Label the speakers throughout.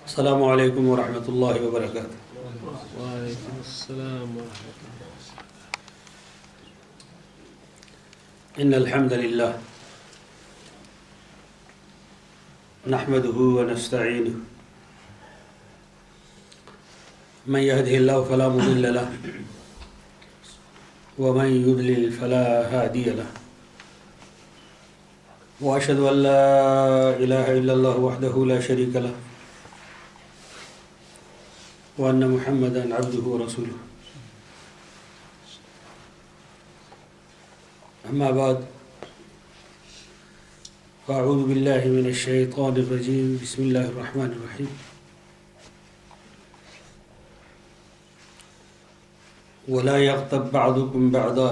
Speaker 1: السلام علیکم ورحمۃ اللہ وبرکاتہ۔
Speaker 2: وعلیکم السلام ورحمۃ اللہ۔
Speaker 1: ان الحمد للہ نحمده ونستعینه من يهده الله فلا مضل له ومن يضلل فلا هادي له واشهد ان لا اله الا الله وحده لا شريك له وان محمدا عبده ورسوله اما بعد فاعوذ بالله من الشيطان الرجيم بسم الله الرحمن الرحيم ولا يغتب بعضكم بعضا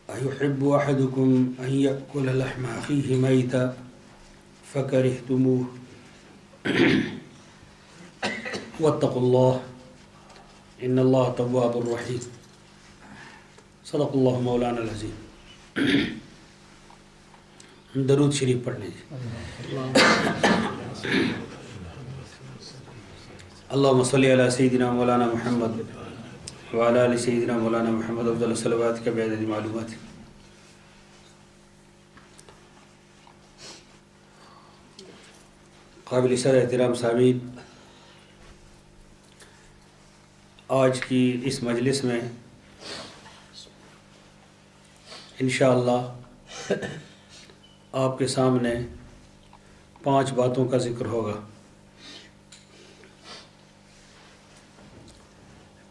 Speaker 1: أيحب أحدكم أن يأكل لحم أخيه ميتا فكرهتموه واتقوا الله إن الله تواب رحيم صدق الله مولانا العظيم۔ درود شریف پڑھ لیجیے۔ اللهم صل على سيدنا مولانا محمد وعلى آل سيدنا مولانا محمد افضل الصلوات بعدد معلومات۔ قابل سر احترام سامعین، آج کی اس مجلس میں انشاءاللہ آپ کے سامنے 5 باتوں کا ذکر ہوگا۔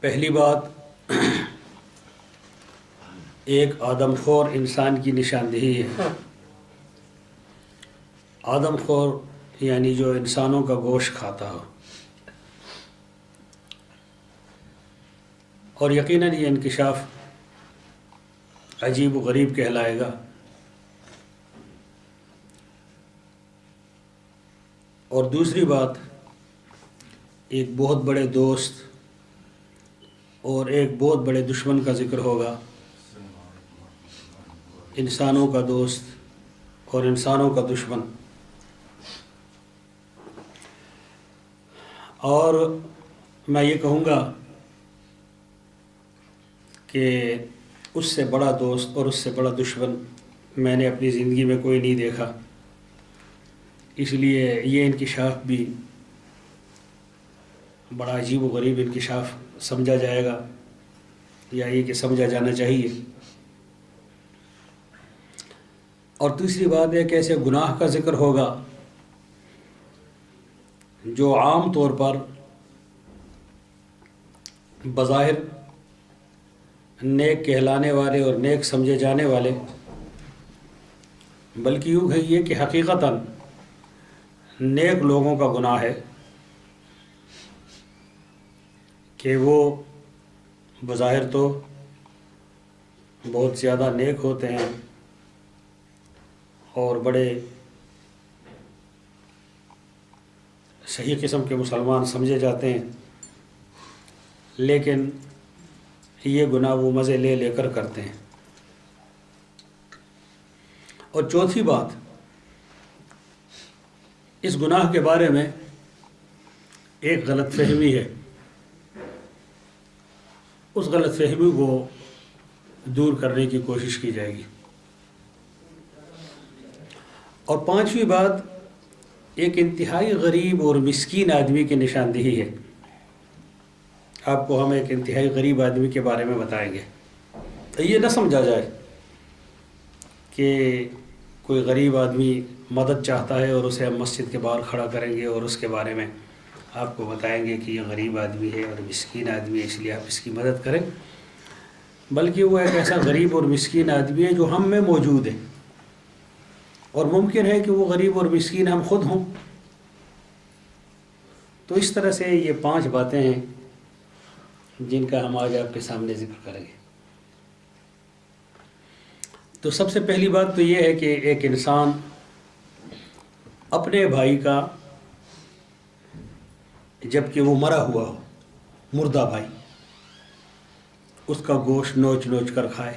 Speaker 1: پہلی بات، ایک آدم خور انسان کی نشاندہی ہے۔ آدم خور یعنی جو انسانوں کا گوشت کھاتا ہو، اور یقیناً یہ انکشاف عجیب و غریب کہلائے گا۔ اور دوسری بات، ایک بہت بڑے دوست اور ایک بہت بڑے دشمن کا ذکر ہوگا۔ انسانوں کا دوست اور انسانوں کا دشمن۔ اور میں یہ کہوں گا کہ اس سے بڑا دوست اور اس سے بڑا دشمن میں نے اپنی زندگی میں کوئی نہیں دیکھا، اس لیے یہ انکشاف بھی بڑا عجیب و غریب انکشاف سمجھا جائے گا، یا یہ کہ سمجھا جانا چاہیے۔ اور دوسری بات ایک ایسے گناہ کا ذکر ہوگا جو عام طور پر بظاہر نیک کہلانے والے اور نیک سمجھے جانے والے، بلکہ یوں کہیے کہ حقیقتاً نیک لوگوں کا گناہ ہے کہ وہ بظاہر تو بہت زیادہ نیک ہوتے ہیں اور بڑے صحیح قسم کے مسلمان سمجھے جاتے ہیں، لیکن یہ گناہ وہ مزے لے لے کر کرتے ہیں۔ اور چوتھی بات، اس گناہ کے بارے میں ایک غلط فہمی ہے، اس غلط فہمی کو دور کرنے کی کوشش کی جائے گی۔ اور 5ویں بات، ایک انتہائی غریب اور مسکین آدمی کی نشاندہی ہے۔ آپ کو ہم ایک انتہائی غریب آدمی کے بارے میں بتائیں گے۔ یہ نہ سمجھا جائے کہ کوئی غریب آدمی مدد چاہتا ہے اور اسے ہم مسجد کے باہر کھڑا کریں گے اور اس کے بارے میں آپ کو بتائیں گے کہ یہ غریب آدمی ہے اور مسکین آدمی ہے، اس لیے آپ اس کی مدد کریں، بلکہ وہ ایک ایسا غریب اور مسکین آدمی ہے جو ہم میں موجود ہے، اور ممکن ہے کہ وہ غریب اور مسکین ہم خود ہوں۔ تو اس طرح سے یہ 5 باتیں ہیں جن کا ہم آج آپ کے سامنے ذکر کریں گے۔ تو سب سے پہلی بات تو یہ ہے کہ ایک انسان اپنے بھائی کا، جب کہ وہ مرا ہوا ہو، مردہ بھائی، اس کا گوشت نوچ نوچ کر کھائے،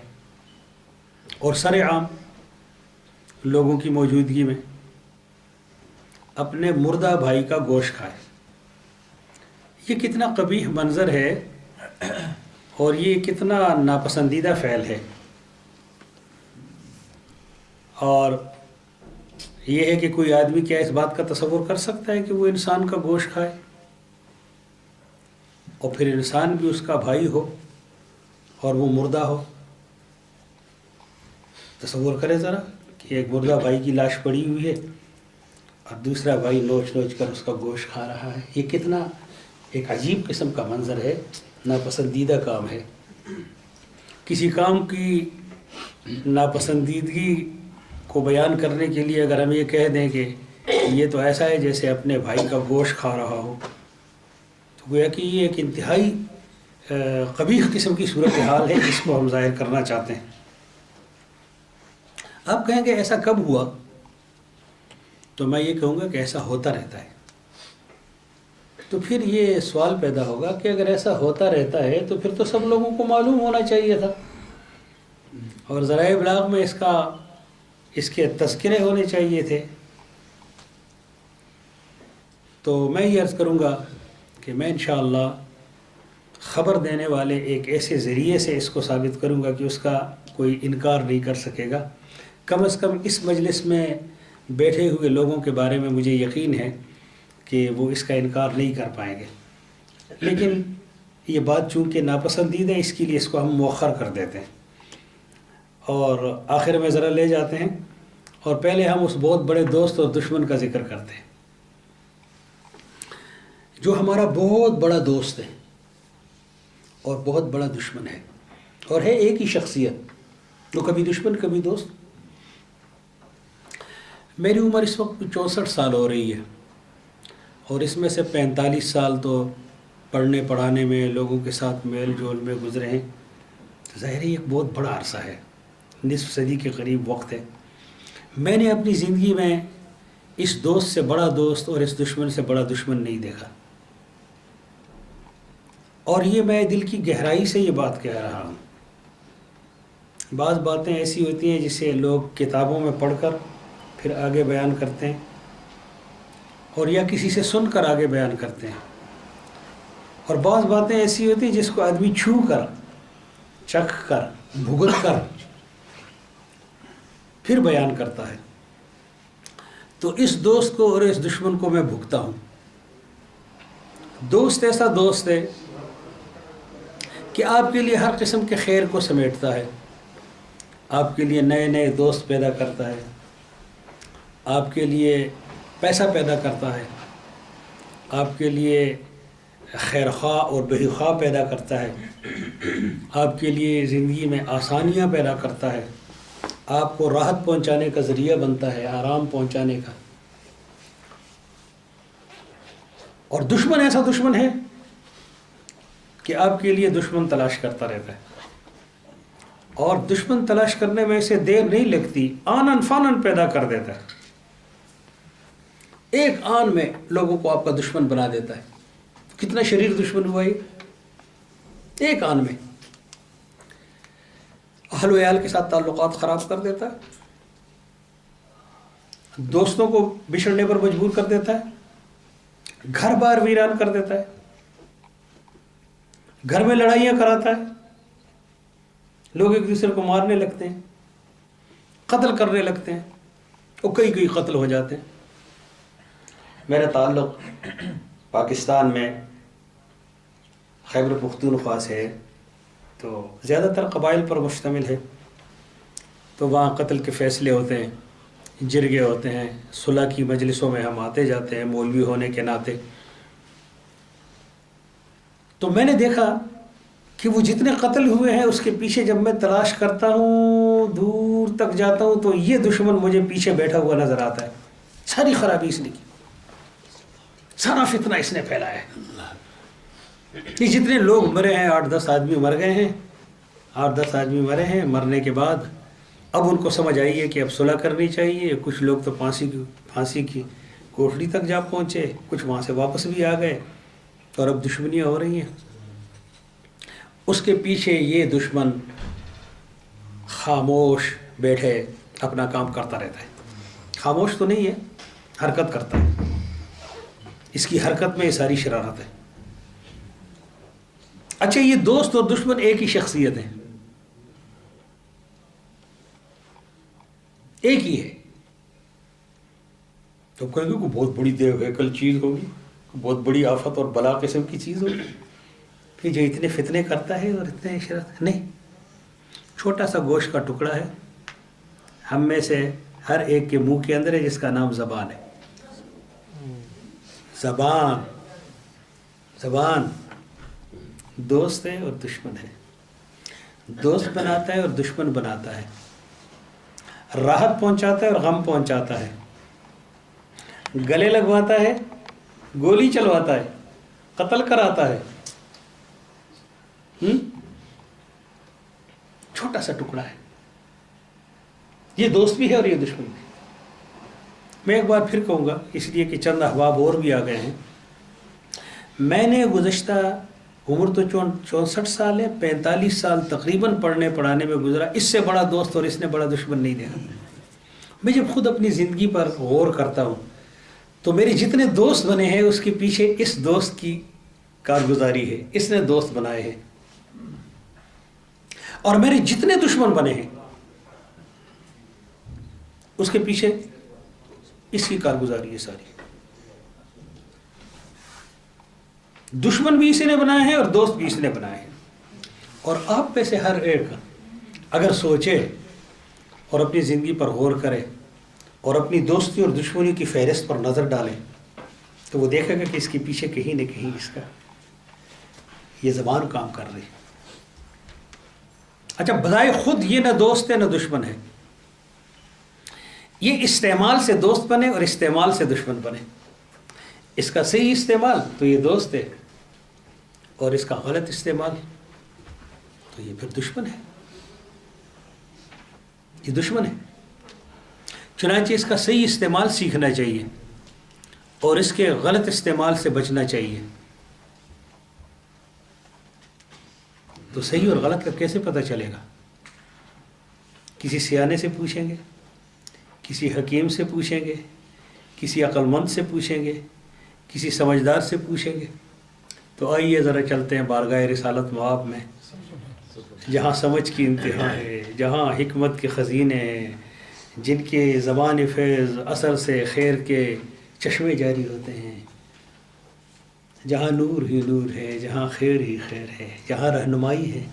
Speaker 1: اور سر عام لوگوں کی موجودگی میں، اپنے مردہ بھائی کا گوشت کھائے. یہ کتنا قبیح منظر ہے اور یہ کتنا ناپسندیدہ فعل ہے. اور یہ ہے کہ کوئی آدمی کیا اس بات کا تصور کر سکتا ہے کہ وہ انسان کا گوشت کھائے اور پھر انسان بھی اس کا بھائی ہو اور وہ مردہ ہو؟ تصور کرے ذرا کہ ایک مردہ بھائی کی لاش پڑی ہوئی ہے اور دوسرا بھائی نوچ نوچ کر اس کا گوشت کھا رہا ہے. یہ کتنا ایک عجیب قسم کا منظر ہے، ناپسندیدہ کام ہے. کسی کام کی ناپسندیدگی کو بیان کرنے کے لیے اگر ہم یہ کہہ دیں کہ یہ تو ایسا ہے جیسے اپنے بھائی کا گوشت کھا رہا ہو، تو گویا کہ یہ ایک انتہائی قبیح قسم کی صورتحال ہے جس کو ہم ظاہر کرنا چاہتے ہیں. آپ کہیں گے ایسا کب ہوا؟ تو میں یہ کہوں گا کہ ایسا ہوتا رہتا ہے. تو پھر یہ سوال پیدا ہوگا کہ اگر ایسا ہوتا رہتا ہے تو پھر تو سب لوگوں کو معلوم ہونا چاہیے تھا اور ذرائع ابلاغ میں اس کے تذکرے ہونے چاہیے تھے. تو میں یہ عرض کروں گا کہ میں انشاءاللہ خبر دینے والے ایک ایسے ذریعے سے اس کو ثابت کروں گا کہ اس کا کوئی انکار نہیں کر سکے گا. کم از کم اس مجلس میں بیٹھے ہوئے لوگوں کے بارے میں مجھے یقین ہے کہ وہ اس کا انکار نہیں کر پائیں گے. لیکن یہ بات چونکہ ناپسندیدہ ہے اس کے لیے اس کو ہم مؤخر کر دیتے ہیں اور آخر میں ذرا لے جاتے ہیں اور پہلے ہم اس بہت بڑے دوست اور دشمن کا ذکر کرتے ہیں جو ہمارا بہت بڑا دوست ہے اور بہت بڑا دشمن ہے اور ہے ایک ہی شخصیت، جو کبھی دشمن کبھی دوست. میری عمر اس وقت 64 سال ہو رہی ہے اور اس میں سے 45 سال تو پڑھنے پڑھانے میں لوگوں کے ساتھ میل جول میں گزرے ہیں. ظاہر ایک بہت بڑا عرصہ ہے، نصف صدی کے قریب وقت ہے. میں نے اپنی زندگی میں اس دوست سے بڑا دوست اور اس دشمن سے بڑا دشمن نہیں دیکھا. اور یہ میں دل کی گہرائی سے یہ بات کہہ رہا ہوں. بعض باتیں ایسی ہوتی ہیں جسے لوگ کتابوں میں پڑھ کر پھر آگے بیان کرتے ہیں اور یا کسی سے سن کر آگے بیان کرتے ہیں، اور بعض باتیں ایسی ہوتی ہیں جس کو آدمی چھو کر، چکھ کر، بھگت کر پھر بیان کرتا ہے. تو اس دوست کو اور اس دشمن کو میں بھگتا ہوں. دوست ایسا دوست ہے کہ آپ کے لیے ہر قسم کے خیر کو سمیٹتا ہے، آپ کے لیے نئے نئے دوست پیدا کرتا ہے، آپ کے لیے پیسہ پیدا کرتا ہے، آپ کے لیے خیرخواہ اور بہیخواہ پیدا کرتا ہے، آپ کے لیے زندگی میں آسانیاں پیدا کرتا ہے، آپ کو راحت پہنچانے کا ذریعہ بنتا ہے، آرام پہنچانے کا. اور دشمن ایسا دشمن ہے کہ آپ کے لیے دشمن تلاش کرتا رہتا ہے اور دشمن تلاش کرنے میں اسے دیر نہیں لگتی، آنن فانن پیدا کر دیتا ہے. ایک آن میں لوگوں کو آپ کا دشمن بنا دیتا ہے. کتنا شریر دشمن ہوا یہ ایک آن میں. اہل و عیال کے ساتھ تعلقات خراب کر دیتا ہے، دوستوں کو بچھڑنے پر مجبور کر دیتا ہے، گھر بار ویران کر دیتا ہے، گھر میں لڑائیاں کراتا ہے، لوگ ایک دوسرے کو مارنے لگتے ہیں، قتل کرنے لگتے ہیں اور کئی قتل ہو جاتے ہیں. میرا تعلق پاکستان میں خیبر پختونخوا سے ہے تو زیادہ تر قبائل پر مشتمل ہے. تو وہاں قتل کے فیصلے ہوتے ہیں، جرگے ہوتے ہیں، صلح کی مجلسوں میں ہم آتے جاتے ہیں مولوی ہونے کے ناطے. تو میں نے دیکھا کہ وہ جتنے قتل ہوئے ہیں اس کے پیچھے جب میں تلاش کرتا ہوں، دور تک جاتا ہوں، تو یہ دشمن مجھے پیچھے بیٹھا ہوا نظر آتا ہے. ساری خرابی اس نے کی، سارا فتنہ اس نے پھیلایا ہے. یہ جتنے لوگ مرے ہیں، 8-10 آدمی مر گئے ہیں، 8-10 آدمی مرے ہیں. مرنے کے بعد اب ان کو سمجھ آئی ہے کہ اب صلح کرنی چاہیے. کچھ لوگ تو پھانسی کی کوٹڑی تک جا پہنچے، کچھ وہاں سے واپس بھی آ گئے اور اب دشمنیاں ہو رہی ہیں. اس کے پیچھے یہ دشمن خاموش بیٹھے اپنا کام کرتا رہتا ہے. خاموش تو نہیں ہے، حرکت کرتا ہے. اس کی حرکت میں یہ ساری شرارت ہے. اچھا یہ دوست اور دشمن ایک ہی شخصیت ہے, ایک ہی ہے. تو کہیں گے کوئی بہت بڑی دیو ہے کل چیز ہوگی, بہت بڑی آفت اور بلا قسم کی چیز ہوگی کہ جو اتنے فتنے کرتا ہے اور اتنے شرارت. نہیں, چھوٹا سا گوشت کا ٹکڑا ہے ہم میں سے ہر ایک کے منہ کے اندر ہے, جس کا نام زبان ہے. زبان زبان دوست ہے اور دشمن ہے. دوست بناتا ہے اور دشمن بناتا ہے, راحت پہنچاتا ہے اور غم پہنچاتا ہے, گلے لگواتا ہے, گولی چلواتا ہے, قتل کراتا ہے. چھوٹا سا ٹکڑا ہے. یہ دوست بھی ہے اور یہ دشمن بھی. میں ایک بار پھر کہوں گا, اس لیے کہ چند احباب اور بھی آ گئے ہیں. میں نے گزشتہ عمر تو 64 سال ہے, 45 سال تقریباً پڑھنے پڑھانے میں گزرا. اس سے بڑا دوست اور اس نے بڑا دشمن نہیں دیکھا. میں جب خود اپنی زندگی پر غور کرتا ہوں تو میرے جتنے دوست بنے ہیں اس کے پیچھے اس دوست کی کارگزاری ہے, اس نے دوست بنائے ہیں. اور میرے جتنے دشمن بنے ہیں اس کے پیچھے اس کی کارگزاری ہے ساری. دشمن بھی اسی نے بنائے ہیں اور دوست بھی اسی نے بنائے ہیں. اور آپ میں سے ہر ایک اگر سوچے اور اپنی زندگی پر غور کرے اور اپنی دوستی اور دشمنی کی فہرست پر نظر ڈالے تو وہ دیکھے گا کہ اس کے پیچھے کہیں نہ کہیں اس کا یہ زبان کام کر رہی ہے. اچھا بذائے خود یہ نہ دوست ہے نہ دشمن ہے, یہ استعمال سے دوست بنے اور استعمال سے دشمن بنے. اس کا صحیح استعمال تو یہ دوست ہے اور اس کا غلط استعمال تو یہ پھر دشمن ہے, یہ دشمن ہے. چنانچہ اس کا صحیح استعمال سیکھنا چاہیے اور اس کے غلط استعمال سے بچنا چاہیے. تو صحیح اور غلط کا کیسے پتہ چلے گا؟ کسی سیانے سے پوچھیں گے, کسی حکیم سے پوچھیں گے, کسی عقل مند سے پوچھیں گے, کسی سمجھدار سے پوچھیں گے. تو آئیے ذرا چلتے ہیں بارگاہ رسالت مآب میں, جہاں سمجھ کی انتہا ہے, جہاں حکمت کے خزینے ہیں, جن کے زبان فیض اثر سے خیر کے چشمے جاری ہوتے ہیں, جہاں نور ہی نور ہے, جہاں خیر ہی خیر ہے, جہاں رہنمائی ہے,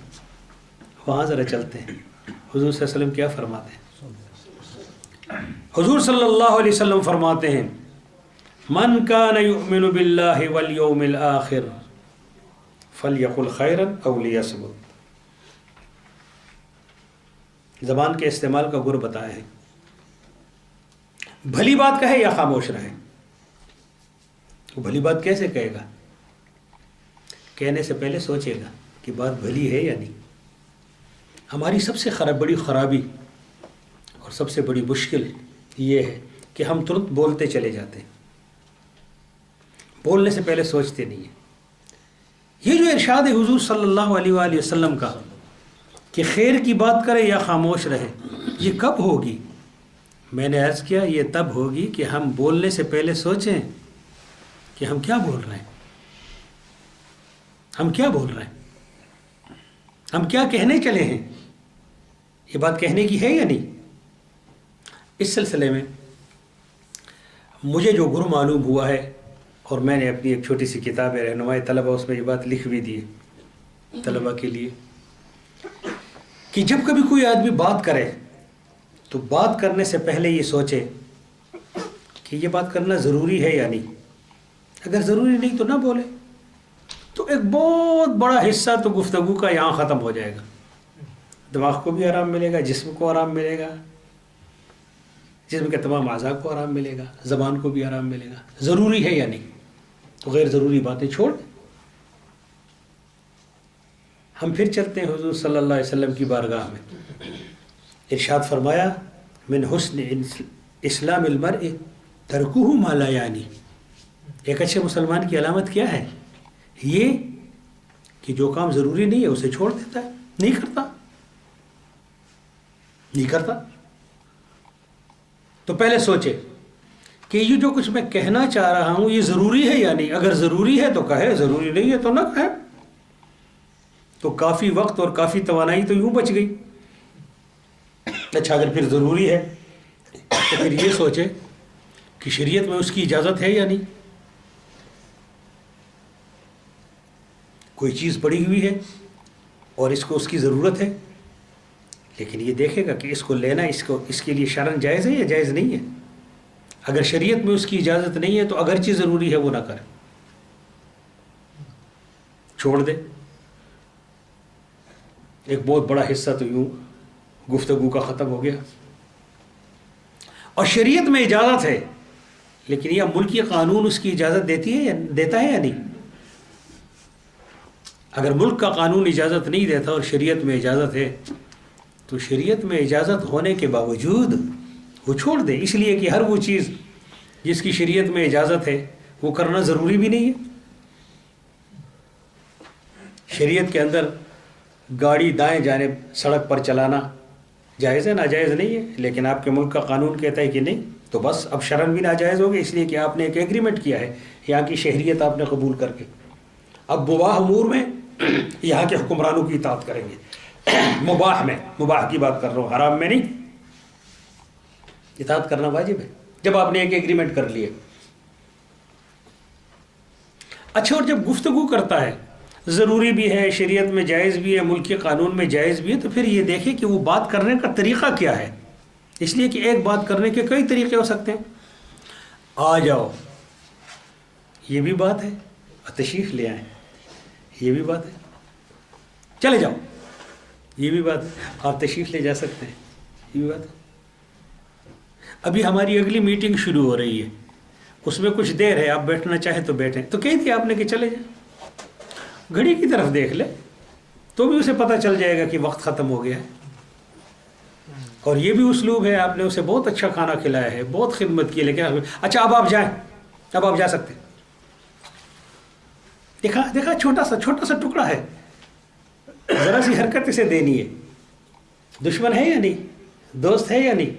Speaker 1: وہاں ذرا چلتے ہیں. حضور صلی اللہ علیہ وسلم کیا فرماتے ہیں؟ حضور صلی اللہ علیہ وسلم فرماتے ہیں من کان یؤمن باللہ والیوم الآخر فلیقل خیرا او لیصمت. زبان کے استعمال کا گر بتایا ہے, بھلی بات کہے یا خاموش رہے. وہ بھلی بات کیسے کہے گا؟ کہنے سے پہلے سوچے گا کہ بات بھلی ہے یا نہیں. ہماری سب سے بڑی خرابی اور سب سے بڑی مشکل یہ ہے کہ ہم ترنت بولتے چلے جاتے ہیں, بولنے سے پہلے سوچتے نہیں ہیں. یہ جو ارشاد ہے حضور صلی اللہ علیہ وآلہ وسلم کا کہ خیر کی بات کرے یا خاموش رہے, یہ کب ہوگی؟ میں نے عرض کیا یہ تب ہوگی کہ ہم بولنے سے پہلے سوچیں کہ ہم کیا بول رہے ہیں, ہم کیا بول رہے ہیں, ہم کیا کہنے چلے ہیں, یہ بات کہنے کی ہے یا نہیں. اس سلسلے میں مجھے جو گر معلوم ہوا ہے, اور میں نے اپنی ایک چھوٹی سی کتاب ہے رہنمائی طلبہ, اس میں یہ بات لکھ بھی دی ہے طلبہ کے لیے, کہ جب کبھی کوئی آدمی بات کرے تو بات کرنے سے پہلے یہ سوچے کہ یہ بات کرنا ضروری ہے یا نہیں. اگر ضروری نہیں تو نہ بولے, تو ایک بہت بڑا حصہ تو گفتگو کا یہاں ختم ہو جائے گا. دماغ کو بھی آرام ملے گا, جسم کو آرام ملے گا, جسم کے تمام اعضاء کو آرام ملے گا, زبان کو بھی آرام ملے گا. ضروری ہے یا نہیں, تو غیر ضروری باتیں چھوڑ. ہم پھر چلتے ہیں حضور صلی اللہ علیہ وسلم کی بارگاہ میں. ارشاد فرمایا من حسن اسلام المرء ترکہ ما لا یعنی. ایک اچھے مسلمان کی علامت کیا ہے؟ یہ کہ جو کام ضروری نہیں ہے اسے چھوڑ دیتا ہے, نہیں کرتا. تو پہلے سوچے کہ یہ جو کچھ میں کہنا چاہ رہا ہوں یہ ضروری ہے یا نہیں. اگر ضروری ہے تو کہے, ضروری نہیں ہے تو نہ کہے. تو کافی وقت اور کافی توانائی تو یوں بچ گئی. اچھا اگر پھر ضروری ہے تو پھر یہ سوچے کہ شریعت میں اس کی اجازت ہے یا نہیں. کوئی چیز پڑی ہوئی ہے اور اس کو اس کی ضرورت ہے, لیکن یہ دیکھے گا کہ اس کو لینا اس کے لیے شرعاً جائز ہے یا جائز نہیں ہے. اگر شریعت میں اس کی اجازت نہیں ہے تو اگرچہ ضروری ہے وہ نہ کرے, چھوڑ دے. ایک بہت بڑا حصہ تو یوں گفتگو کا ختم ہو گیا. اور شریعت میں اجازت ہے, لیکن یہ ملکی قانون اس کی اجازت دیتا ہے یا نہیں. اگر ملک کا قانون اجازت نہیں دیتا اور شریعت میں اجازت ہے تو شریعت میں اجازت ہونے کے باوجود وہ چھوڑ دے, اس لیے کہ ہر وہ چیز جس کی شریعت میں اجازت ہے وہ کرنا ضروری بھی نہیں ہے. شریعت کے اندر گاڑی دائیں جانب سڑک پر چلانا جائز ہے, ناجائز نہیں ہے, لیکن آپ کے ملک کا قانون کہتا ہے کہ نہیں, تو بس اب شرعاً بھی ناجائز ہوگا, اس لیے کہ آپ نے ایک ایگریمنٹ کیا ہے, یہاں کی شہریت آپ نے قبول کر کے. اب مباح امور میں یہاں کے حکمرانوں کی اطاعت کریں گے. مباح میں, مباح کی بات کر رہا ہوں, حرام میں نہیں. اطاعت کرنا واجب ہے جب آپ نے ایک ایگریمنٹ کر لیا. اچھا, اور جب گفتگو کرتا ہے ضروری بھی ہے, شریعت میں جائز بھی ہے, ملک کے قانون میں جائز بھی ہے, تو پھر یہ دیکھیں کہ وہ بات کرنے کا طریقہ کیا ہے. اس لیے کہ ایک بات کرنے کے کئی طریقے ہو سکتے ہیں. آ جاؤ یہ بھی بات ہے, تشریف لے آئیں یہ بھی بات ہے, چلے جاؤ یہ بھی بات ہے, آپ تشریف لے جا سکتے ہیں یہ بھی بات ہے. ابھی ہماری اگلی میٹنگ شروع ہو رہی ہے, اس میں کچھ دیر ہے, آپ بیٹھنا چاہیں تو بیٹھیں, تو کہہ دیا آپ نے کہ چلے جائیں. گھڑی کی طرف دیکھ لے تو بھی اسے پتہ چل جائے گا کہ وقت ختم ہو گیا ہے. اور یہ بھی اسلوب ہے, آپ نے اسے بہت اچھا کھانا کھلایا ہے, بہت خدمت کی, لیکن اچھا اب آپ جائیں, اب آپ جا سکتے ہیں. دیکھا چھوٹا سا ٹکڑا ہے, ذرا سی حرکت اسے دینی ہے. دشمن ہے یا نہیں, دوست ہے یا نہیں.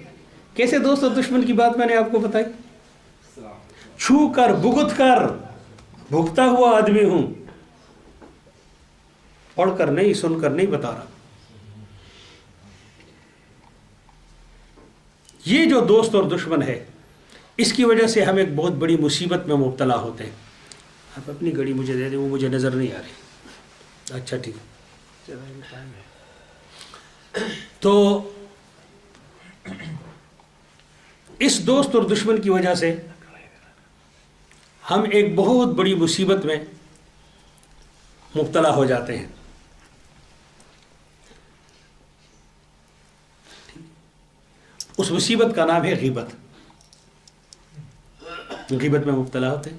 Speaker 1: کیسے دوست اور دشمن کی بات میں نے آپ کو بتائی. چھو کر بغض کر بھگتا ہوا آدمی ہوں, پڑھ کر نہیں, سن کر نہیں بتا رہا. یہ جو دوست اور دشمن ہے, اس کی وجہ سے ہم ایک بہت بڑی مصیبت میں مبتلا ہوتے ہیں. آپ اپنی گھڑی مجھے دے دیں, وہ مجھے نظر نہیں آ رہی. اچھا ٹھیک ہے. تو اس دوست اور دشمن کی وجہ سے ہم ایک بہت بڑی مصیبت میں مبتلا ہو جاتے ہیں. اس مصیبت کا نام ہے غیبت. غیبت میں مبتلا ہوتے ہیں,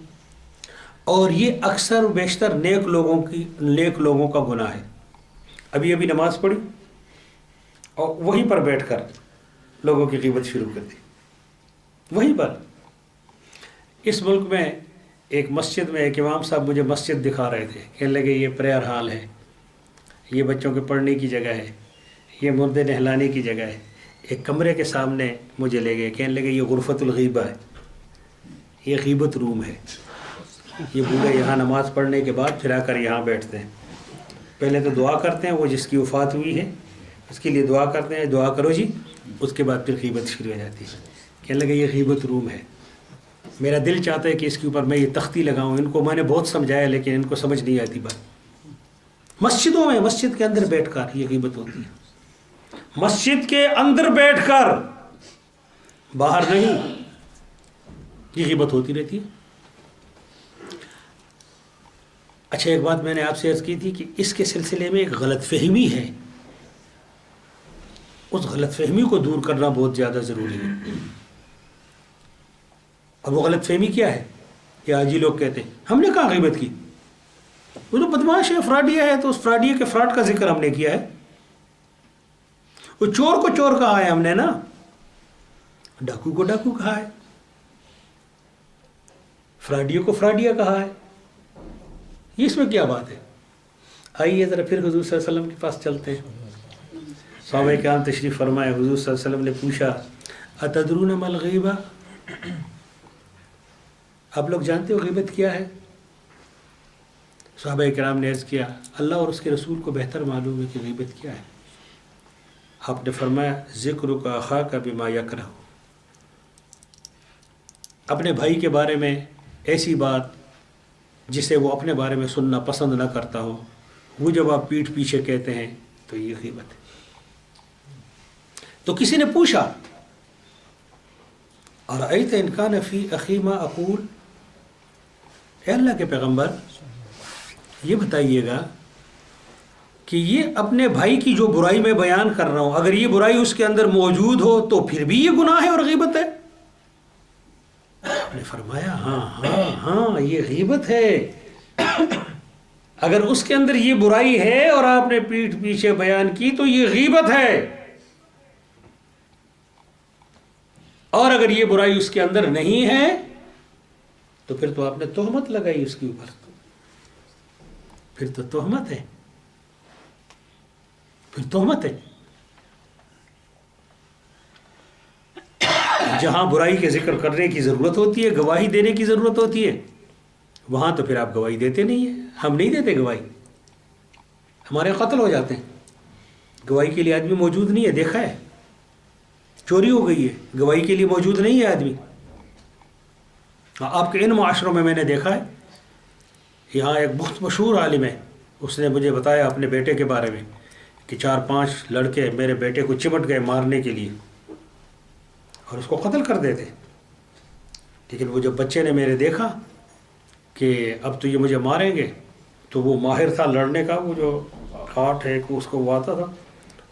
Speaker 1: اور یہ اکثر بیشتر نیک لوگوں کا گناہ ہے. ابھی نماز پڑھی اور وہیں پر بیٹھ کر لوگوں کی غیبت شروع کر دی. وہیں پر اس ملک میں ایک مسجد میں ایک امام صاحب مجھے مسجد دکھا رہے تھے, کہنے لگے یہ پریئر ہال ہے, یہ بچوں کے پڑھنے کی جگہ ہے, یہ مردے نہلانے کی جگہ ہے. ایک کمرے کے سامنے مجھے لے گئے, کہنے لگے یہ غرفت الغیبہ ہے, یہ غیبت روم ہے. یہ بوڑھے یہاں نماز پڑھنے کے بعد پھر آ کر یہاں بیٹھتے ہیں. پہلے تو دعا کرتے ہیں, وہ جس کی وفات ہوئی ہے اس کے لیے دعا کرتے ہیں, دعا کرو جی, اس کے بعد پھر غیبت شروع ہو جاتی ہے. کہنے لگے یہ غیبت روم ہے. میرا دل چاہتا ہے کہ اس کے اوپر میں یہ تختی لگاؤں. ان کو میں نے بہت سمجھایا لیکن ان کو سمجھ نہیں آتی بات. مسجدوں میں, مسجد کے اندر بیٹھ کر یہ غیبت ہوتی ہے. مسجد کے اندر بیٹھ کر, باہر نہیں, یہ غیبت ہوتی رہتی ہے. اچھا, ایک بات میں نے آپ سے عرض کی تھی کہ اس کے سلسلے میں ایک غلط فہمی ہے, اس غلط فہمی کو دور کرنا بہت زیادہ ضروری ہے. اب وہ غلط فہمی کیا ہے کہ آج ہی لوگ کہتے ہیں ہم نے کہاں غیبت کی, وہ تو بدماش ہے, فراڈیا ہے, تو اس فراڈیا کے فراڈ کا ذکر ہم نے کیا ہے. وہ چور کو چور کہا ہے ہم نے نا, ڈاکو کو ڈاکو کہا ہے, فراڈیا کو فراڈیا کہا ہے. یہ اس میں کیا بات ہے؟ آئیے ذرا پھر حضور صلی اللہ علیہ وسلم کے پاس چلتے ہیں. صحابہ کرام تشریف فرمائے, حضور صلی اللہ علیہ وسلم نے پوچھا اتدرون ما الغیبہ, آپ لوگ جانتے ہو غیبت کیا ہے؟ صحابہ کرام نے عرض کیا اللہ اور اس کے رسول کو بہتر معلوم ہے کہ غیبت کیا ہے۔ آپ نے فرمایا ذکرک اخاک بما یکرہ، اپنے بھائی کے بارے میں ایسی بات جسے وہ اپنے بارے میں سننا پسند نہ کرتا ہو، وہ جب آپ پیٹھ پیچھے کہتے ہیں تو یہ غیبت ہے۔ تو کسی نے پوچھا ارأیت ان کان فی اخی ما اقول، اے اللہ کے پیغمبر یہ بتائیے گا کہ یہ اپنے بھائی کی جو برائی میں بیان کر رہا ہوں، اگر یہ برائی اس کے اندر موجود ہو تو پھر بھی یہ گناہ ہے اور غیبت ہے؟ نے فرمایا ہاں یہ غیبت ہے، اگر اس کے اندر یہ برائی ہے اور آپ نے پیٹھ پیچھے بیان کی تو یہ غیبت ہے، اور اگر یہ برائی اس کے اندر نہیں ہے تو پھر تو آپ نے تہمت لگائی اس کے اوپر، پھر تو تہمت ہے، پھر تہمت ہے۔ جہاں برائی کے ذکر کرنے کی ضرورت ہوتی ہے، گواہی دینے کی ضرورت ہوتی ہے، وہاں تو پھر آپ گواہی دیتے نہیں ہیں۔ ہم نہیں دیتے گواہی، ہمارے قتل ہو جاتے ہیں، گواہی کے لیے آدمی موجود نہیں ہے۔ دیکھا ہے چوری ہو گئی ہے، گواہی کے لیے موجود نہیں ہے آدمی۔ آپ کے ان معاشروں میں نے دیکھا ہے، یہاں ایک بہت مشہور عالم ہے، اس نے مجھے بتایا اپنے بیٹے کے بارے میں کہ 4-5 لڑکے میرے بیٹے کو چمٹ گئے مارنے کے لیے اور اس کو قتل کر دیتے، لیکن وہ جب بچے نے میرے دیکھا کہ اب تو یہ مجھے ماریں گے، تو وہ ماہر تھا لڑنے کا، وہ جو آٹھ ہے اس کو وہ آتا تھا،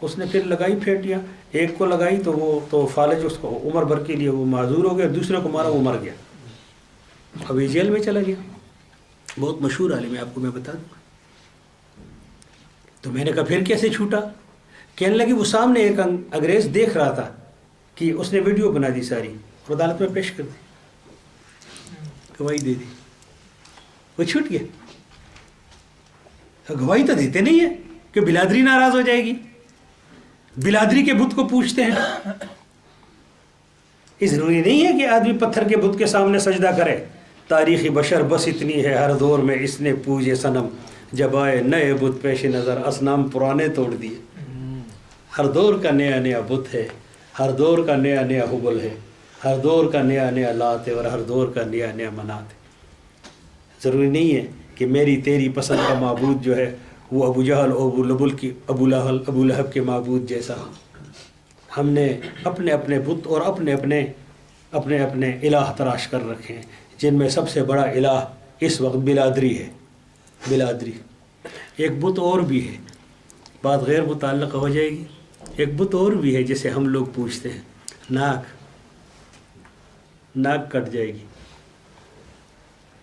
Speaker 1: اس نے پھر لگائی پھیٹیاں، ایک کو لگائی تو وہ تو فالج اس کو عمر بھر کے لیے وہ معذور ہو گیا، دوسرے کو مارا وہ مر گیا، ابھی جیل میں چلا گیا۔ بہت مشہور عالم ہے، آپ کو میں بتا دوں۔ تو میں نے کہا پھر کیسے چھوٹا؟ کہنے لگی وہ سامنے ایک انگریز دیکھ رہا تھا کہ اس نے ویڈیو بنا دی ساری اور عدالت میں پیش کر دی، گواہی دے دی، وہ چھوٹ گیا۔ گواہی تو دیتے نہیں ہے کہ بلادری ناراض ہو جائے گی، بلادری کے بت کو پوچھتے ہیں۔ یہ ضروری نہیں ہے کہ آدمی پتھر کے بت کے سامنے سجدہ کرے۔ تاریخی بشر بس اتنی ہے، ہر دور میں اس نے پوجے صنم، جب آئے نئے بت پیش نظر اسنام پرانے توڑ دیے۔ ہر دور کا نیا نیا بت ہے، ہر دور کا نیا نیا حبل ہے، ہر دور کا نیا نیا لات ہے، اور ہر دور کا نیا نیا منات ہے۔ ضروری نہیں ہے کہ میری تیری پسند کا معبود جو ہے وہ ابو جہل ابو لہب کے معبود جیسا ہو۔ ہم نے اپنے اپنے بت اور اپنے اپنے الہ تراش کر رکھے ہیں، جن میں سب سے بڑا الہ اس وقت بلادری ہے۔ بلادری ایک بت اور بھی ہے، بات غیر متعلق ہو جائے گی، ایک بت اور بھی ہے جسے ہم لوگ پوچھتے ہیں، ناک کٹ جائے گی،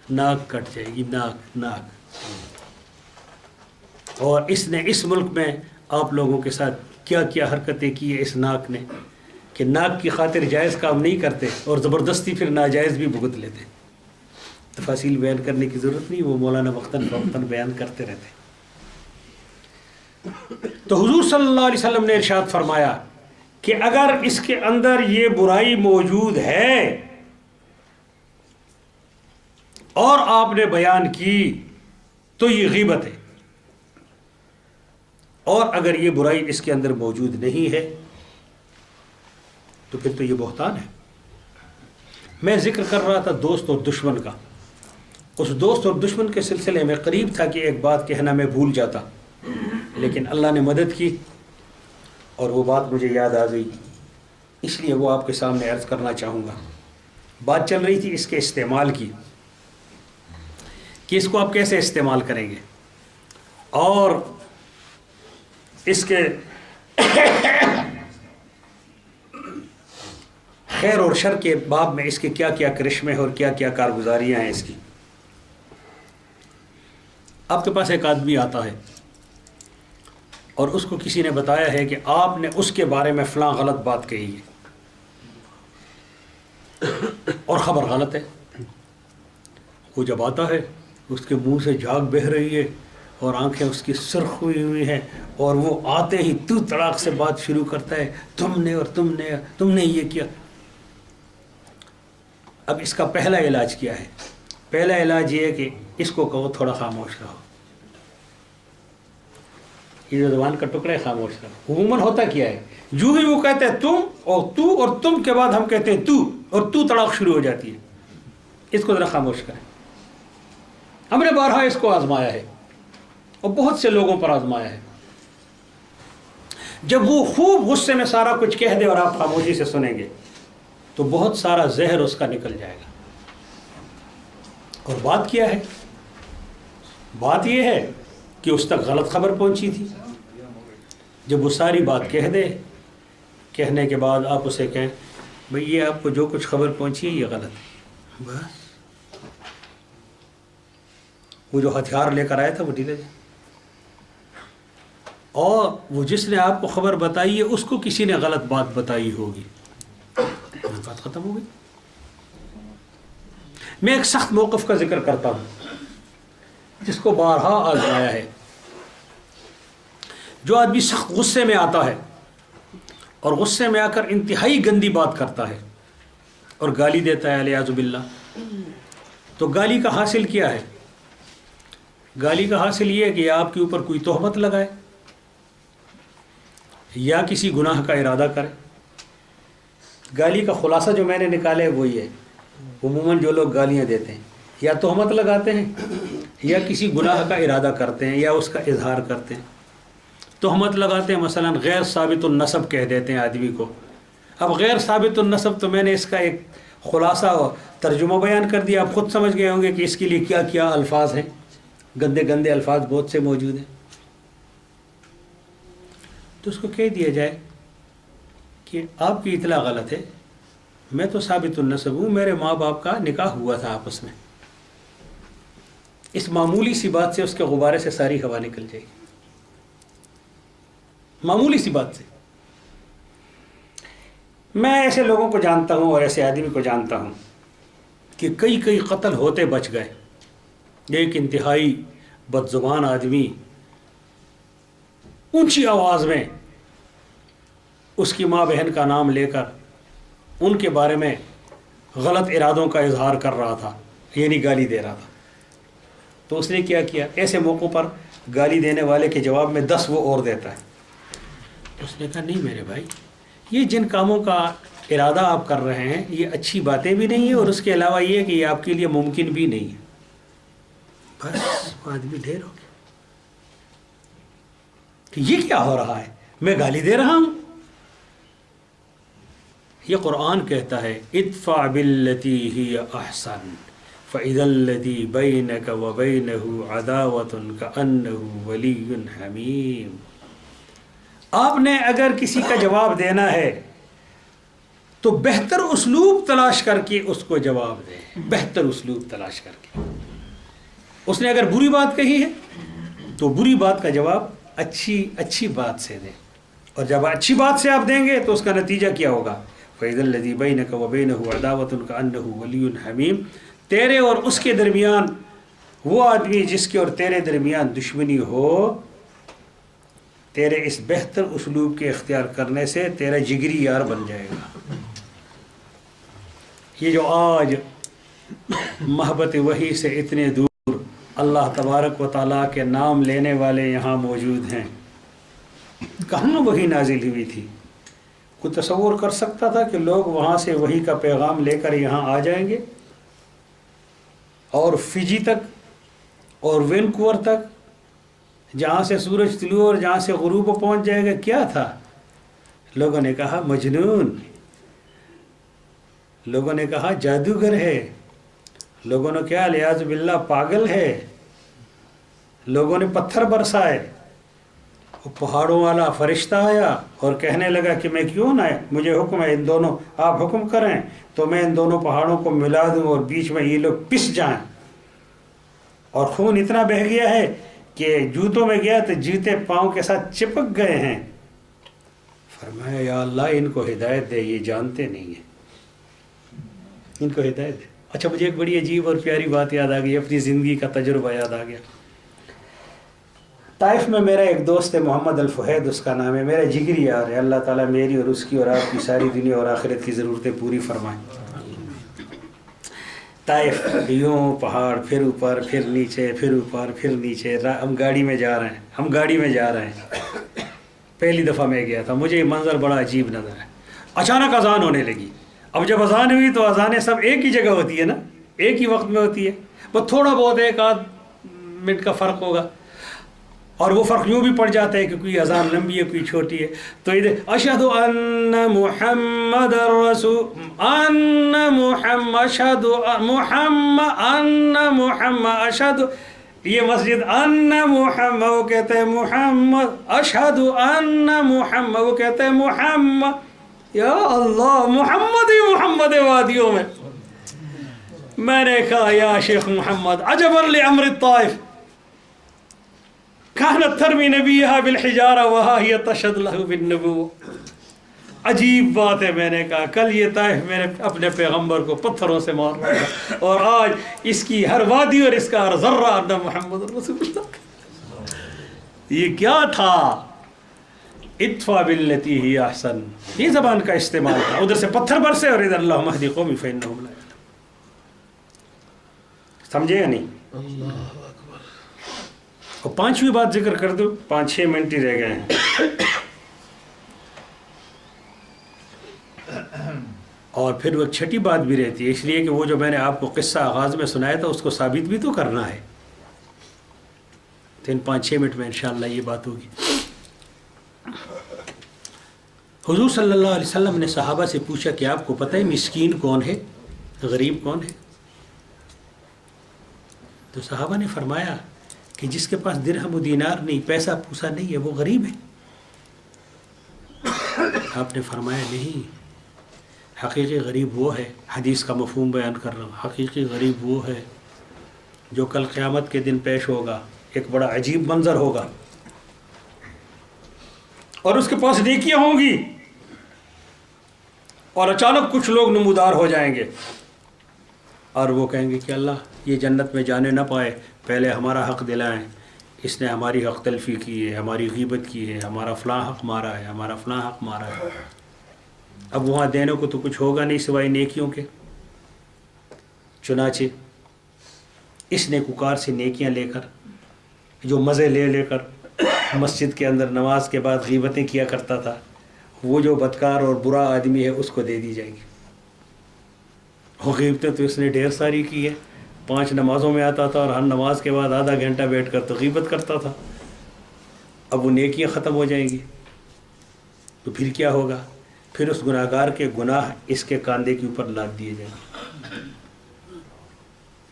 Speaker 1: ناک کٹ جائے گی، ناک۔ اور اس نے اس ملک میں آپ لوگوں کے ساتھ کیا کیا حرکتیں کی ہے اس ناک نے، کہ ناک کی خاطر جائز کام نہیں کرتے اور زبردستی پھر ناجائز بھی بھگت لیتے۔ تفاصیل بیان کرنے کی ضرورت نہیں، وہ مولانا وقتاً فوقتاً بیان کرتے رہتے۔ تو حضور صلی اللہ علیہ وسلم نے ارشاد فرمایا کہ اگر اس کے اندر یہ برائی موجود ہے اور آپ نے بیان کی تو یہ غیبت ہے، اور اگر یہ برائی اس کے اندر موجود نہیں ہے تو پھر تو یہ بہتان ہے۔ میں ذکر کر رہا تھا دوست اور دشمن کا، اس دوست اور دشمن کے سلسلے میں قریب تھا کہ ایک بات کہنا میں بھول جاتا، لیکن اللہ نے مدد کی اور وہ بات مجھے یاد آ گئی، اس لیے وہ آپ کے سامنے عرض کرنا چاہوں گا۔ بات چل رہی تھی اس کے استعمال کی، کہ اس کو آپ کیسے استعمال کریں گے، اور اس کے خیر اور شر کے باب میں اس کے کیا کیا کرشمے اور کیا کیا کارگزاریاں ہیں اس کی۔ آپ کے پاس ایک آدمی آتا ہے اور اس کو کسی نے بتایا ہے کہ آپ نے اس کے بارے میں فلاں غلط بات کہی ہے اور خبر غلط ہے۔ وہ جب آتا ہے اس کے منہ سے جھاگ بہہ رہی ہے اور آنکھیں اس کی سرخ ہوئی ہیں، اور وہ آتے ہی تو تڑاک سے بات شروع کرتا ہے، تم نے یہ کیا۔ اب اس کا پہلا علاج کیا ہے؟ پہلا علاج یہ ہے کہ اس کو کہو تھوڑا خاموش رہو، یہ جو زبان کا ٹکڑا ہے خاموش رہو۔ عموماً ہوتا کیا ہے، جو ہی وہ کہتے ہیں تم اور تو اور تم کے بعد ہم کہتے ہیں تو اور تو تڑاک شروع ہو جاتی ہے۔ اس کو ذرا خاموش کریں۔ ہم نے بارہا اس کو آزمایا ہے اور بہت سے لوگوں پر آزمایا ہے۔ جب وہ خوب غصے میں سارا کچھ کہہ دے اور آپ خاموشی سے سنیں گے تو بہت سارا زہر اس کا نکل جائے گا۔ اور بات کیا ہے؟ بات یہ ہے کہ اس تک غلط خبر پہنچی تھی۔ جب وہ ساری بات کہہ دے، کہنے کے بعد آپ اسے کہیں بھئی یہ آپ کو جو کچھ خبر پہنچی ہے یہ غلط ہے، بس وہ جو ہتھیار لے کر آیا تھا وہ ڈھیلے جائے، اور وہ جس نے آپ کو خبر بتائی ہے اس کو کسی نے غلط بات بتائی ہوگی، بات ختم ہو گئی۔ میں ایک سخت موقف کا ذکر کرتا ہوں جس کو بارہا آزمایا ہے۔ جو آدمی سخت غصے میں آتا ہے اور غصے میں آ کر انتہائی گندی بات کرتا ہے اور گالی دیتا ہے علیہ باللہ، تو گالی کا حاصل کیا ہے؟ گالی کا حاصل یہ ہے کہ آپ کے اوپر کوئی تہمت لگائے یا کسی گناہ کا ارادہ کرے۔ گالی کا خلاصہ جو میں نے نکالے ہے وہی ہے، عموماً جو لوگ گالیاں دیتے ہیں یا تہمت لگاتے ہیں یا کسی گناہ کا ارادہ کرتے ہیں یا اس کا اظہار کرتے ہیں۔ تہمت لگاتے ہیں، مثلا غیر ثابت النسب کہہ دیتے ہیں آدمی کو۔ اب غیر ثابت النسب تو میں نے اس کا ایک خلاصہ و ترجمہ بیان کر دیا، آپ خود سمجھ گئے ہوں گے کہ اس کے لیے کیا کیا الفاظ ہیں، گندے گندے الفاظ بہت سے موجود ہیں۔ تو اس کو کہہ دیا جائے کہ آپ کی اطلاع غلط ہے، میں تو ثابت النسب ہوں، میرے ماں باپ کا نکاح ہوا تھا آپس میں۔ اس معمولی سی بات سے اس کے غبارے سے ساری ہوا نکل جائے گی، معمولی سی بات سے۔ میں ایسے لوگوں کو جانتا ہوں اور ایسے آدمی کو جانتا ہوں کہ کئی قتل ہوتے بچ گئے۔ ایک انتہائی بد زبان آدمی اونچی آواز میں اس کی ماں بہن کا نام لے کر ان کے بارے میں غلط ارادوں کا اظہار کر رہا تھا، یعنی گالی دے رہا تھا۔ تو اس نے کیا کیا؟ ایسے موقعوں پر گالی دینے والے کے جواب میں 10 وہ اور دیتا ہے۔ اس نے کہا نہیں میرے بھائی، یہ جن کاموں کا ارادہ آپ کر رہے ہیں یہ اچھی باتیں بھی نہیں ہیں، اور اس کے علاوہ یہ کہ یہ آپ کے لیے ممکن بھی نہیں ہے۔ بس وہ آدمی ڈھیر ہو گیا کہ یہ کیا ہو رہا ہے، میں گالی دے رہا ہوں۔ یہ قرآن کہتا ہے ادفع باللتی ہی احسن فاذا الذی بینک وبینہ عداوۃ کأنہ ولی حمیم۔ آپ نے اگر کسی کا جواب دینا ہے تو بہتر اسلوب تلاش کر کے اس کو جواب دیں، بہتر اسلوب تلاش کر کے۔ اس نے اگر بری بات کہی ہے تو بری بات کا جواب اچھی بات سے دیں، اور جب اچھی بات سے آپ دیں گے تو اس کا نتیجہ کیا ہوگا؟ فَإِذَا الَّذِي بَيْنَكَ وَبَيْنَهُ عَدَاوَةٌ كَأَنَّهُ وَلِيٌّ حَمِيمٌ۔ تیرے اور اس کے درمیان، وہ آدمی جس کے اور تیرے درمیان دشمنی ہو، تیرے اس بہتر اسلوب کے اختیار کرنے سے تیرا جگری یار بن جائے گا۔ یہ جو آج محبت وحی سے اتنے دور اللہ تبارک و تعالیٰ کے نام لینے والے یہاں موجود ہیں، کہاں وحی نازل ہوئی تھی؟ کوئی تصور کر سکتا تھا کہ لوگ وہاں سے وحی کا پیغام لے کر یہاں آ جائیں گے اور فجی تک اور وینکوور تک، جہاں سے سورج طلوع اور جہاں سے غروب پہنچ جائے گا؟ کیا تھا؟ لوگوں نے کہا مجنون، لوگوں نے کہا جادوگر ہے، لوگوں نے کہا الیاذ باللہ پاگل ہے، لوگوں نے پتھر برسائے، پہاڑوں والا فرشتہ آیا اور کہنے لگا کہ میں کیوں نہ، مجھے حکم ہے ان دونوں، آپ حکم کریں تو میں ان دونوں پہاڑوں کو ملا دوں اور بیچ میں یہ لوگ پس جائیں، اور خون اتنا بہہ گیا ہے کہ جوتوں میں گیا تو جوتے پاؤں کے ساتھ چپک گئے ہیں۔ فرمایا یا اللہ ان کو ہدایت دے، یہ جانتے نہیں ہیں، ان کو ہدایت دے۔ اچھا مجھے ایک بڑی عجیب اور پیاری بات یاد آ گئی، اپنی زندگی کا تجربہ یاد آ گیا۔ طائف میں میرا ایک دوست ہے محمد الفہید اس کا نام ہے، میرا جگری یار ہے، اللہ تعالیٰ میری اور اس کی اور آپ کی ساری دنیا اور آخرت کی ضرورتیں پوری فرمائیں۔ طائف یوں پہاڑ پھر اوپر پھر نیچے پھر اوپر پھر نیچے، ہم گاڑی میں جا رہے ہیں پہلی دفعہ میں گیا تھا، مجھے یہ منظر بڑا عجیب نظر ہے۔ اچانک اذان ہونے لگی۔ اب جب اذان ہوئی تو اذانیں سب ایک ہی جگہ ہوتی ہے نا، ایک ہی وقت میں ہوتی ہے، بس تھوڑا بہت ایک آدھ منٹ کا فرق ہوگا، اور وہ فرق یوں بھی پڑ جاتا ہے کہ کوئی اذان لمبی ہے کوئی چھوٹی ہے۔ تو ادھر اشہد ان محمد رسول ان محمد اشہد محمد ان محمد اشہد، یہ مسجد ان محمد وہ کہتے ہیں محمد، اشہد ان محمد وہ کہتے ہیں محمد، یا اللہ محمد ہی محمد ہے وادیوں میں۔ میں نے کہا یا شیخ محمد عجبا لامر الطائف كانت ترمی نبیہا بالحجارہ وہا ہی تشہد لہ بالنبوہ۔ عجیب بات ہے، میں نے کہا کل یہ طائف میں نے اپنے پیغمبر کو پتھروں سے مار رہا تھا، اور آج اس کی ہر وادی اور اس کا ہر ذرہ ان محمد رسول اللہ۔ یہ کیا تھا؟ ادفع باللتی ہی احسن، یہ زبان کا استعمال تھا۔ ادھر سے پتھر برسے اور ادھر اللہم اہد قومی فانہم لا یعلمون۔ سمجھے یا نہیں؟ اور پانچویں بات ذکر کر دو، 5-6 منٹ ہی رہ گئے ہیں، اور پھر وہ چھٹی بات بھی رہتی ہے، اس لیے کہ وہ جو میں نے آپ کو قصہ آغاز میں سنایا تھا اس کو ثابت بھی تو کرنا ہے، تو ان 5-6 منٹ میں انشاءاللہ یہ بات ہوگی۔ حضور صلی اللہ علیہ وسلم نے صحابہ سے پوچھا کہ آپ کو پتہ ہے مسکین کون ہے، غریب کون ہے؟ تو صحابہ نے فرمایا کہ جس کے پاس درہم و دینار نہیں، پیسہ پوسا نہیں ہے، وہ غریب ہے۔ آپ نے فرمایا نہیں، حقیقی غریب وہ ہے، حدیث کا مفہوم بیان کر رہا ہوں، حقیقی غریب وہ ہے جو کل قیامت کے دن پیش ہوگا، ایک بڑا عجیب منظر ہوگا، اور اس کے پاس نیکیاں ہوں گی، اور اچانک کچھ لوگ نمودار ہو جائیں گے، اور وہ کہیں گے کہ اللہ یہ جنت میں جانے نہ پائے، پہلے ہمارا حق دلائیں، اس نے ہماری حق تلفی کی ہے، ہماری غیبت کی ہے، ہمارا فلاں حق مارا ہے، ہمارا فلاں حق مارا ہے۔ اب وہاں دینے کو تو کچھ ہوگا نہیں سوائے نیکیوں کے، چنانچہ اس نیکوکار سے نیکیاں لے کر، جو مزے لے لے کر مسجد کے اندر نماز کے بعد غیبتیں کیا کرتا تھا، وہ جو بدکار اور برا آدمی ہے اس کو دے دی جائیں گی۔ وہ غیبتیں تو اس نے ڈھیر ساری کی ہے، 5 نمازوں میں آتا تھا اور ہر نماز کے بعد آدھا گھنٹہ بیٹھ کر تو غیبت کرتا تھا، اب وہ نیکیاں ختم ہو جائیں گی، تو پھر کیا ہوگا؟ پھر اس گناہ گار کے گناہ اس کے کاندھے کے اوپر لاد دیے جائیں گے۔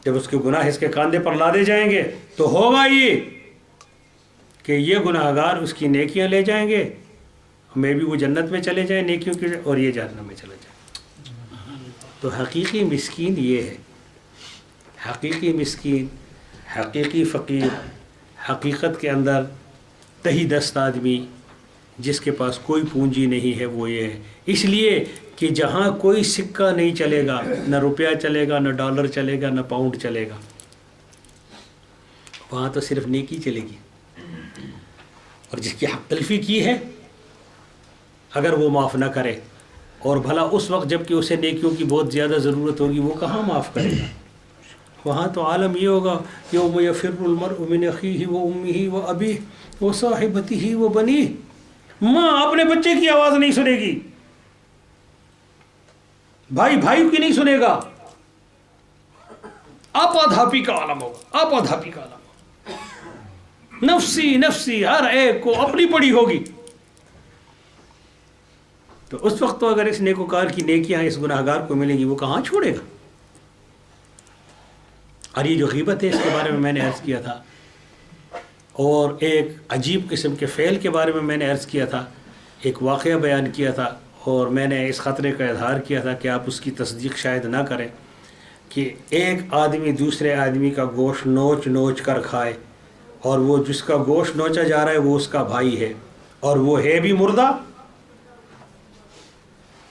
Speaker 1: جب اس کے گناہ اس کے کاندھے پر لادے جائیں گے تو ہوگا یہ کہ یہ گناہ گار اس کی نیکیاں لے جائیں گے، میں بھی وہ جنت میں چلے جائیں نیکیوں کی، اور یہ جہنم میں چلے جائیں۔ تو حقیقی مسکین یہ ہے، حقیقی مسکین، حقیقی فقیر، حقیقت کے اندر تہی دست آدمی جس کے پاس کوئی پونجی نہیں ہے، وہ یہ ہے۔ اس لیے کہ جہاں کوئی سکہ نہیں چلے گا، نہ روپیہ چلے گا، نہ ڈالر چلے گا، نہ پاؤنڈ چلے گا، وہاں تو صرف نیکی چلے گی، اور جس کی حق تلفی کی ہے اگر وہ معاف نہ کرے، اور بھلا اس وقت جب کہ اسے نیکیوں کی بہت زیادہ ضرورت ہوگی، وہ کہاں معاف کرے گا؟ وہاں تو عالم یہ ہوگا یوم یفر المرء من اخیہ و امہ و ابیہ و صاحبتہ و بنیہ، ماں اپنے بچے کی آواز نہیں سنے گی، بھائی بھائی کی نہیں سنے گا، آپا دھاپی کا عالم ہوگا، آپا دھاپی کا عالم ہوگا، نفسی نفسی ہر ایک کو اپنی پڑی ہوگی۔ تو اس وقت تو اگر اس نیکوکار کی نیکیاں اس گناہ گار کو ملیں گی، وہ کہاں چھوڑے گا؟ اور یہ جو غیبت ہے اس کے بارے میں نے عرض کیا تھا، اور ایک عجیب قسم کے فعل کے بارے میں نے عرض کیا تھا، ایک واقعہ بیان کیا تھا، اور میں نے اس خطرے کا اظہار کیا تھا کہ آپ اس کی تصدیق شاید نہ کریں، کہ ایک آدمی دوسرے آدمی کا گوشت نوچ نوچ کر کھائے، اور وہ جس کا گوشت نوچا جا رہا ہے وہ اس کا بھائی ہے، اور وہ ہے بھی مردہ۔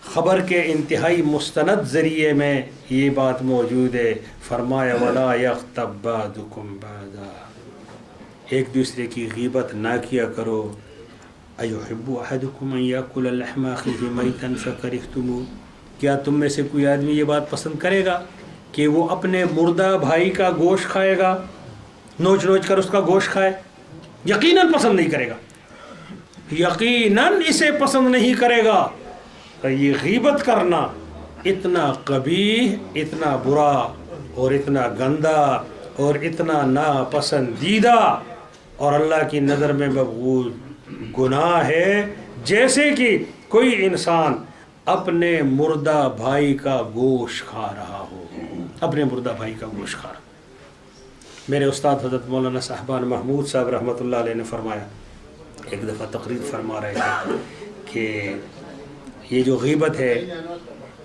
Speaker 1: خبر کے انتہائی مستند ذریعے میں یہ بات موجود ہے، فرمایا وَلَا يَغْتَبْ بَعْضُكُمْ بَعْضًا، ایک دوسرے کی غیبت نہ کیا کرو۔ أَيُحِبُّ أَحَدُكُمْ أَن يَأْكُلَ لَحْمَ أَخِيهِ مَيْتًا فَكَرِهْتُمُوهُ، کیا تم میں سے کوئی آدمی یہ بات پسند کرے گا کہ وہ اپنے مردہ بھائی کا گوشت کھائے گا، نوچ نوچ کر اس کا گوشت کھائے؟ یقیناً پسند نہیں کرے گا، یقیناً اسے پسند نہیں کرے گا۔ یہ غیبت کرنا اتنا قبیح، اتنا برا اور اتنا گندا اور اتنا ناپسندیدہ اور اللہ کی نظر میں مبغوض گناہ ہے، جیسے کہ کوئی انسان اپنے مردہ بھائی کا گوشت کھا رہا ہو، اپنے مردہ بھائی کا گوشت کھا رہا۔ میرے استاد حضرت مولانا صاحبان محمود صاحب رحمۃ اللہ علیہ نے فرمایا، ایک دفعہ تقریر فرما رہے تھے کہ یہ جو غیبت ہے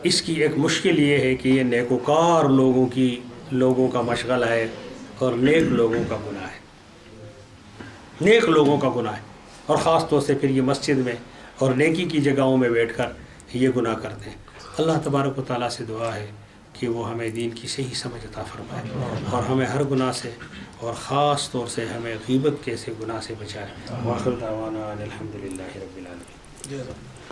Speaker 1: اس کی ایک مشکل یہ ہے کہ یہ نیکوکار لوگوں کا مشغلہ ہے اور نیک لوگوں کا گناہ ہے، نیک لوگوں کا گناہ ہے، اور خاص طور سے پھر یہ مسجد میں اور نیکی کی جگہوں میں بیٹھ کر یہ گناہ کرتے ہیں۔ اللہ تبارک و تعالیٰ سے دعا ہے کہ وہ ہمیں دین کی صحیح سمجھ عطا فرمائے اور ہمیں ہر گناہ سے اور خاص طور سے ہمیں غیبت کے سے گناہ سے بچائے۔ وآخر دعوانا ان الحمد للہ رب العالمین۔